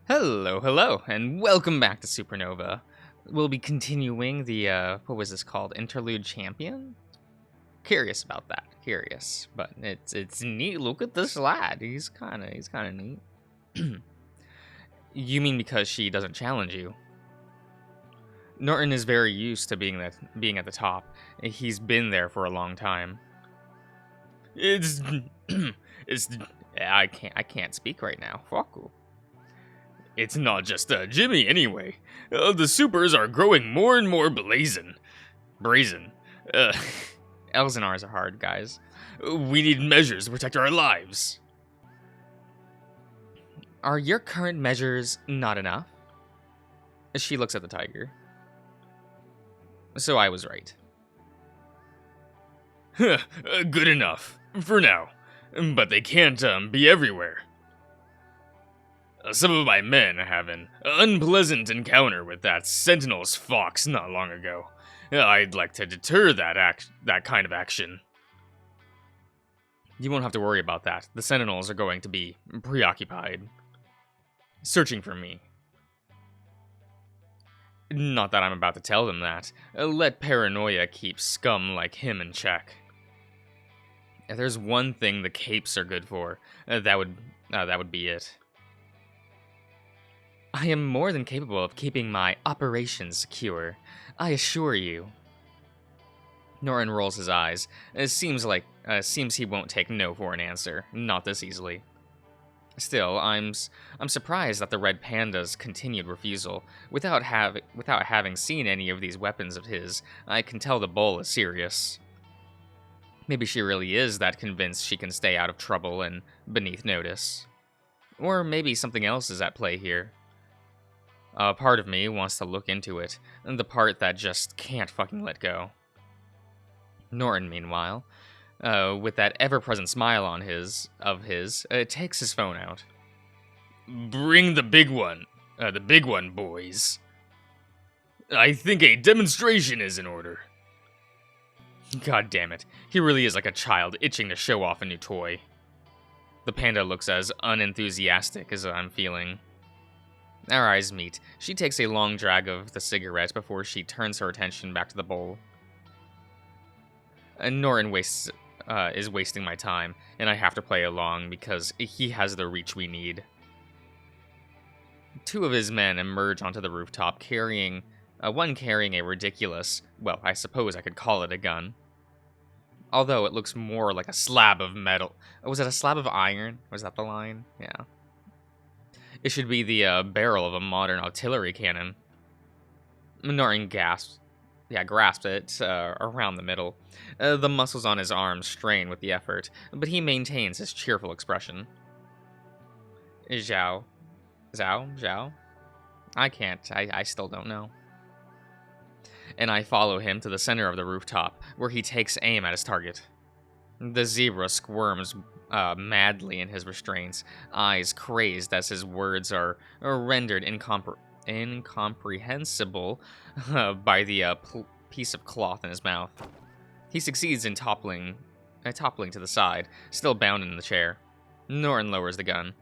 Hello, and welcome back to Supernova. We'll be continuing the, what was this called? Interlude Champion? Curious about that. Curious. But it's neat. Look at this lad. He's kinda neat. You mean because she doesn't challenge you? Norton is very used to being at the top. He's been there for a long time. It's it's I can't speak right now. Fuck you. It's not just Jimmy, anyway. The supers are growing more and more brazen. L's and R's are hard, guys. We need measures to protect our lives. Are your current measures not enough? She looks at the tiger. So I was right. Good enough, for now. But they can't be everywhere. Some of my men have an unpleasant encounter with that Sentinel's fox not long ago. I'd like to deter that kind of action. You won't have to worry about that. The Sentinels are going to be preoccupied, searching for me. Not that I'm about to tell them that. Let paranoia keep scum like him in check. If there's one thing the capes are good for, that would be it. I am more than capable of keeping my operations secure, I assure you. Norton rolls his eyes. It seems he won't take no for an answer, not this easily. Still, I'm surprised at the Red Panda's continued refusal. Without having seen any of these weapons of his, I can tell the bull is serious. Maybe she really is that convinced she can stay out of trouble and beneath notice. Or maybe something else is at play here. A part of me wants to look into it, and the part that just can't fucking let go. Norton, meanwhile, with that ever-present smile on his, takes his phone out. Bring the big one, boys. I think a demonstration is in order. God damn it, he really is like a child itching to show off a new toy. The panda looks as unenthusiastic as I'm feeling. Our eyes meet. She takes a long drag of the cigarette before she turns her attention back to the bowl. Norton is wasting my time, and I have to play along because he has the reach we need. Two of his men emerge onto the rooftop, one carrying a ridiculous, well, I suppose I could call it a gun. Although it looks more like a slab of metal. Was it a slab of iron? Was that the line? Yeah. It should be the barrel of a modern artillery cannon. Norton grasps it around the middle. The muscles on his arms strain with the effort, but he maintains his cheerful expression. Zhao? I can't. I still don't know. And I follow him to the center of the rooftop, where he takes aim at his target. The zebra squirms madly in his restraints, eyes crazed as his words are rendered incomprehensible by the piece of cloth in his mouth. He succeeds in toppling to the side, still bound in the chair. Norton lowers the gun.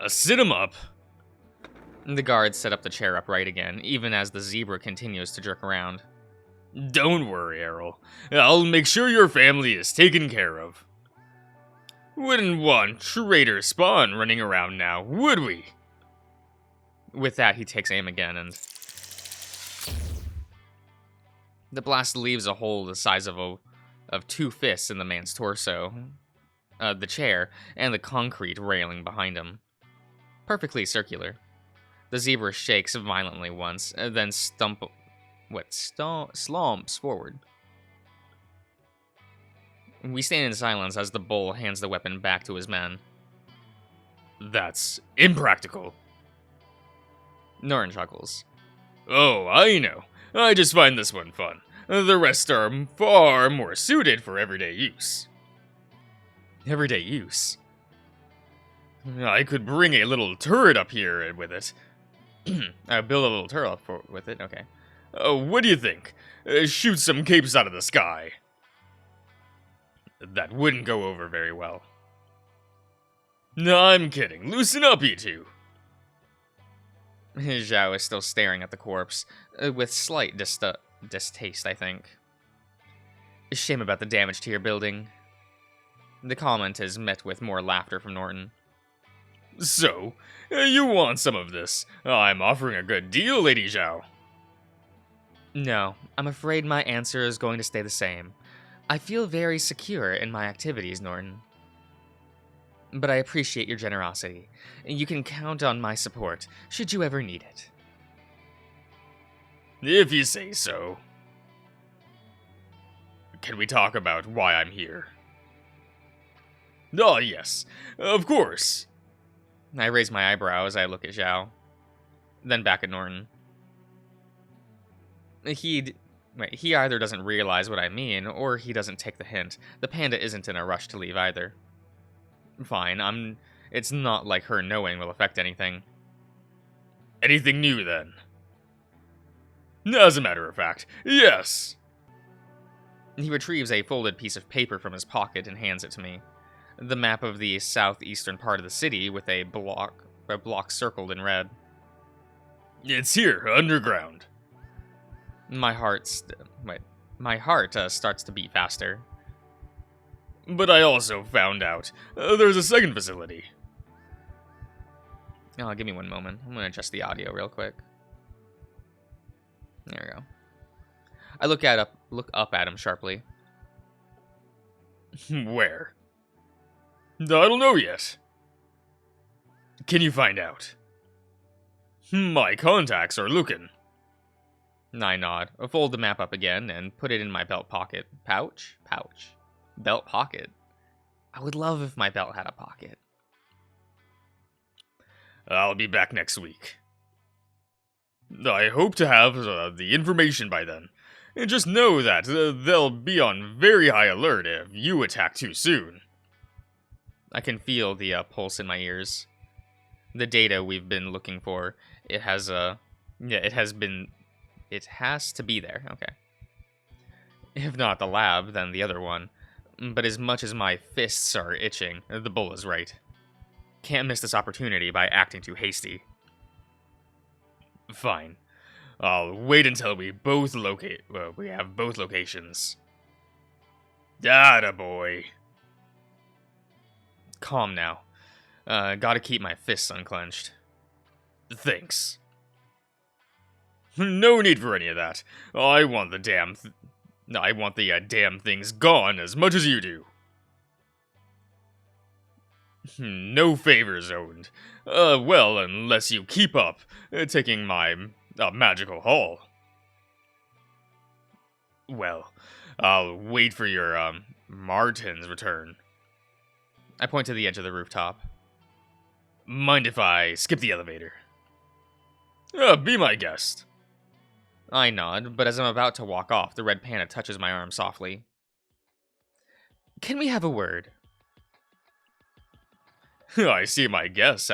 Sit him up! The guards set up the chair upright again, even as the zebra continues to jerk around. Don't worry, Errol. I'll make sure your family is taken care of. Wouldn't want traitor Spawn running around now, would we? With that, he takes aim again, and the blast leaves a hole the size of two fists in the man's torso, the chair, and the concrete railing behind him. Perfectly circular. The zebra shakes violently once, then slumps forward. We stand in silence as the bull hands the weapon back to his men. That's impractical. Norton chuckles. Oh, I know. I just find this one fun. The rest are far more suited for everyday use. Everyday use? I could bring a little turret up here with it. Build a little turret with it, okay. What do you think? Shoot some capes out of the sky. That wouldn't go over very well. No, I'm kidding. Loosen up, you two. Zhao is still staring at the corpse, with slight distaste, I think. Shame about the damage to your building. The comment is met with more laughter from Norton. So, you want some of this? I'm offering a good deal, Lady Zhao. No, I'm afraid my answer is going to stay the same. I feel very secure in my activities, Norton. But I appreciate your generosity. You can count on my support, should you ever need it. If you say so. Can we talk about why I'm here? Oh, yes, of course. I raise my eyebrow as I look at Zhao, then back at Norton. He either doesn't realize what I mean, or he doesn't take the hint. The panda isn't in a rush to leave either. Fine, it's not like her knowing will affect anything. Anything new, then? As a matter of fact, yes. He retrieves a folded piece of paper from his pocket and hands it to me. The map of the southeastern part of the city with a block circled in red. It's here, underground. My heart starts to beat faster. But I also found out there's a second facility. Oh, give me one moment. I'm gonna adjust the audio real quick. There we go. I look up at him sharply. Where? I don't know yet. Can you find out? My contacts are looking. I nod, fold the map up again, and put it in my belt pocket. Pouch? Belt pocket? I would love if my belt had a pocket. I'll be back next week. I hope to have the information by then. And just know that they'll be on very high alert if you attack too soon. I can feel the pulse in my ears. The data we've been looking for, it has to be there, okay. If not the lab, then the other one. But as much as my fists are itching, the bull is right. Can't miss this opportunity by acting too hasty. Fine. I'll wait until we have both locations. Attaboy. Calm now. Gotta keep my fists unclenched. Thanks. No need for any of that. I want the damn things gone as much as you do. No favors owned. Well, unless you keep up taking my magical haul. Well, I'll wait for your Martin's return. I point to the edge of the rooftop. Mind if I skip the elevator? Be my guest. I nod, but as I'm about to walk off, the red panda touches my arm softly. Can we have a word? I see my guest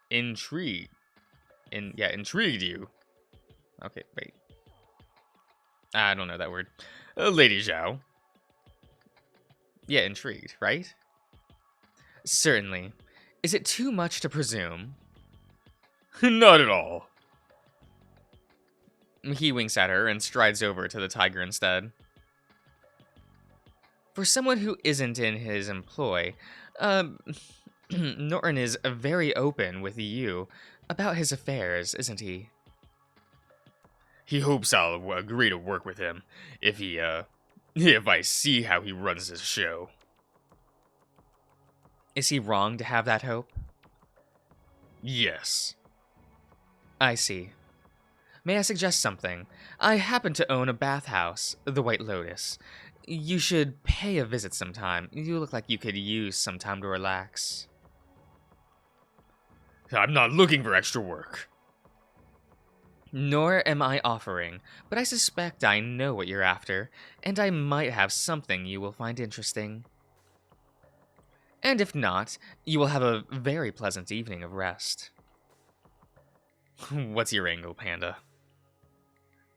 intrigued you. Okay, wait. I don't know that word. Lady Zhao. Yeah, intrigued, right? Certainly. Is it too much to presume? Not at all. He winks at her and strides over to the tiger instead. For someone who isn't in his employ, Norton is very open with you about his affairs, isn't he? He hopes I'll agree to work with him if I see how he runs his show. Is he wrong to have that hope? Yes. I see. May I suggest something? I happen to own a bathhouse, the White Lotus. You should pay a visit sometime. You look like you could use some time to relax. I'm not looking for extra work. Nor am I offering, but I suspect I know what you're after, and I might have something you will find interesting. And if not, you will have a very pleasant evening of rest. What's your angle, Panda?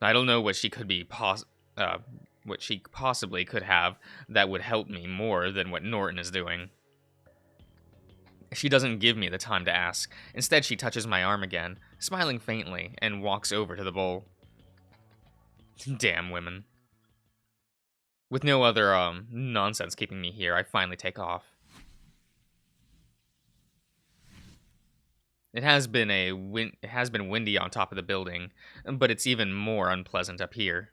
I don't know what she could be what she possibly could have that would help me more than what Norton is doing. She doesn't give me the time to ask. Instead, she touches my arm again, smiling faintly, and walks over to the bowl. Damn women. With no other, nonsense keeping me here, I finally take off. It has been windy on top of the building, but it's even more unpleasant up here.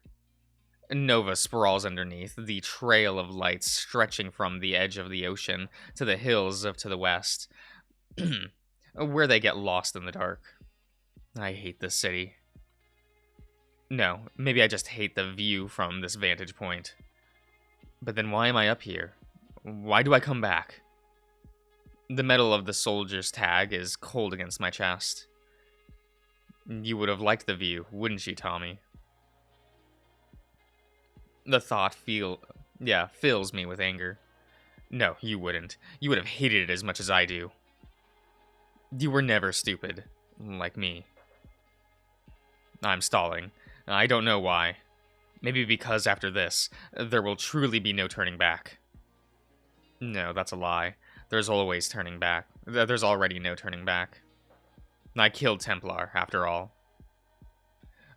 Nova sprawls underneath, the trail of lights stretching from the edge of the ocean to the hills to the west, where they get lost in the dark. I hate this city. No, maybe I just hate the view from this vantage point. But then why am I up here? Why do I come back? The metal of the soldier's tag is cold against my chest. You would have liked the view, wouldn't you, Tommy? The thought fills me with anger. No, you wouldn't. You would have hated it as much as I do. You were never stupid, like me. I'm stalling. I don't know why. Maybe because after this, there will truly be no turning back. No, that's a lie. There's always turning back. There's already no turning back. I killed Templar, after all.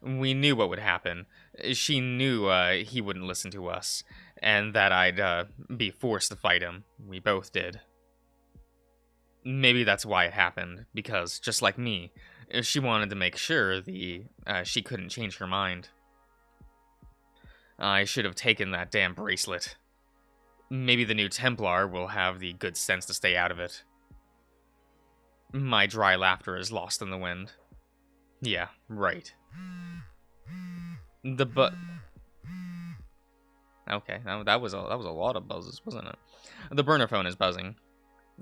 We knew what would happen. She knew he wouldn't listen to us, and that I'd be forced to fight him. We both did. Maybe that's why it happened, because, just like me, she wanted to make sure she couldn't change her mind. I should have taken that damn bracelet. Maybe the new Templar will have the good sense to stay out of it. My dry laughter is lost in the wind. Yeah, right. Okay, that was a lot of buzzes, wasn't it? The burner phone is buzzing.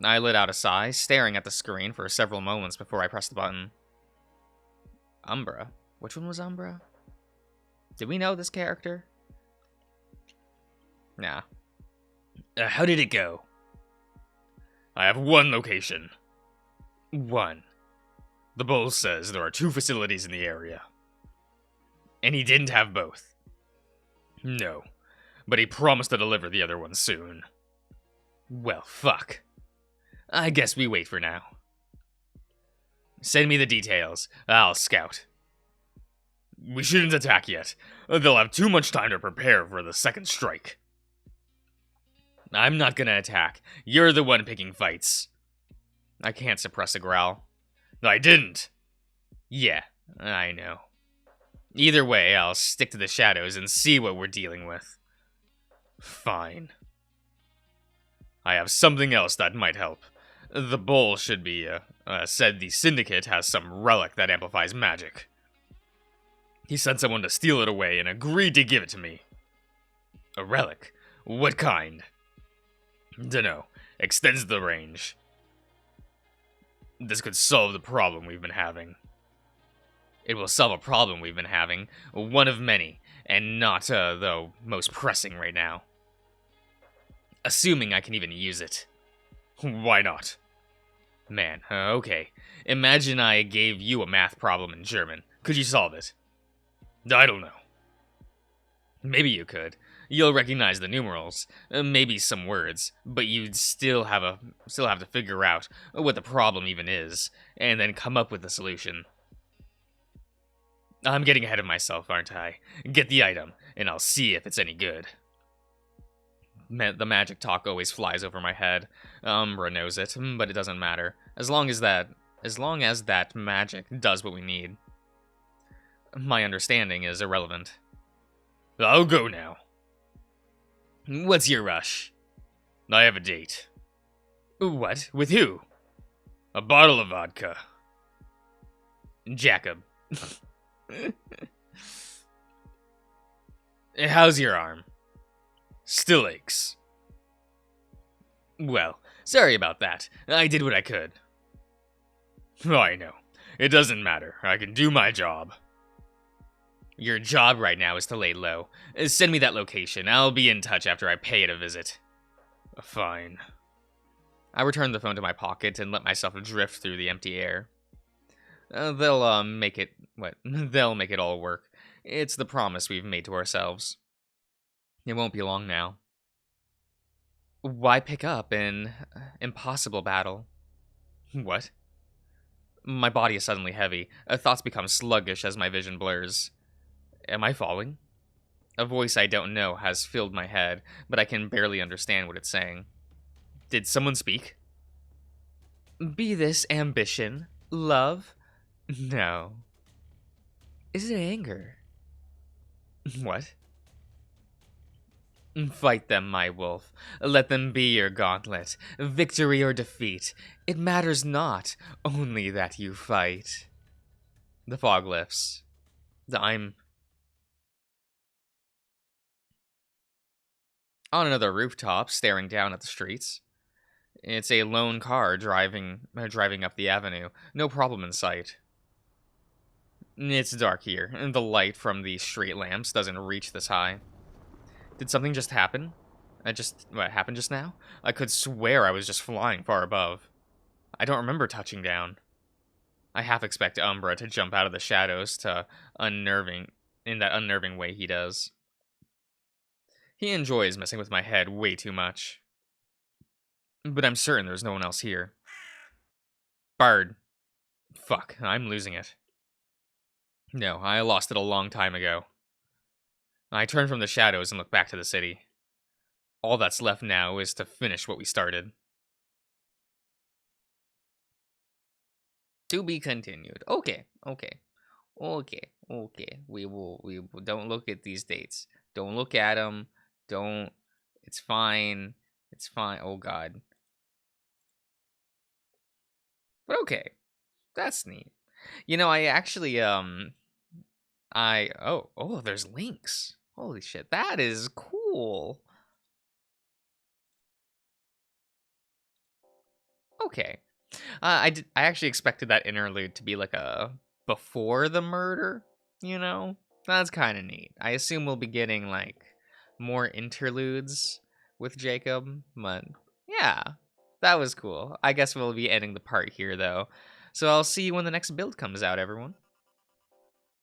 I let out a sigh, staring at the screen for several moments before I pressed the button. Umbra? Which one was Umbra? Did we know this character? Nah. How did it go? I have one location. One. The bull says there are 2 facilities in the area. And he didn't have both. No, but he promised to deliver the other one soon. Well, fuck. I guess we wait for now. Send me the details. I'll scout. We shouldn't attack yet. They'll have too much time to prepare for the second strike. I'm not gonna attack. You're the one picking fights. I can't suppress a growl. I didn't. Yeah, I know. Either way, I'll stick to the shadows and see what we're dealing with. Fine. I have something else that might help. The bull should be, said the Syndicate has some relic that amplifies magic. He sent someone to steal it away and agreed to give it to me. A relic? What kind? Dunno. Extends the range. This could solve the problem we've been having. It will solve a problem we've been having, one of many, and not, the most pressing right now. Assuming I can even use it. Why not? Man, okay. Imagine I gave you a math problem in German. Could you solve it? I don't know. Maybe you could. You'll recognize the numerals, maybe some words, but you'd still have to figure out what the problem even is, and then come up with the solution. I'm getting ahead of myself, aren't I? Get the item, and I'll see if it's any good. The magic talk always flies over my head. Umbra knows it, but it doesn't matter. As long as that magic does what we need. My understanding is irrelevant. I'll go now. What's your rush? I have a date. What? With who? A bottle of vodka. Jacob. How's your arm? Still aches. Well, sorry about that. I did what I could. I know. It doesn't matter. I can do my job. Your job right now is to lay low. Send me that location. I'll be in touch after I pay it a visit. Fine. I return the phone to my pocket and let myself drift through the empty air. They'll make it all work. It's the promise we've made to ourselves. It won't be long now. Why pick up an impossible battle? What? My body is suddenly heavy. Thoughts become sluggish as my vision blurs. Am I falling? A voice I don't know has filled my head, but I can barely understand what it's saying. Did someone speak? Be this ambition? Love? No. Is it anger? What? Fight them, my wolf. Let them be your gauntlet. Victory or defeat. It matters not, only that you fight. The fog lifts. I'm on another rooftop, staring down at the streets. It's a lone car driving up the avenue. No problem in sight. It's dark here, and the light from the street lamps doesn't reach this high. Did something just happen? What happened just now? I could swear I was just flying far above. I don't remember touching down. I half expect Umbra to jump out of the shadows in that unnerving way he does. He enjoys messing with my head way too much. But I'm certain there's no one else here. Bard. Fuck, I'm losing it. No, I lost it a long time ago. I turn from the shadows and look back to the city. All that's left now is to finish what we started. To be continued. Okay. We will don't look at these dates. Don't look at them. Don't. It's fine. It's fine. Oh god. But okay. That's neat. I actually there's links. Holy shit. That is cool. Okay. I actually expected that interlude to be like a before the murder, That's kind of neat. I assume we'll be getting like more interludes with Jacob, but yeah, that was cool. I guess we'll be ending the part here though. So I'll see you when the next build comes out, everyone.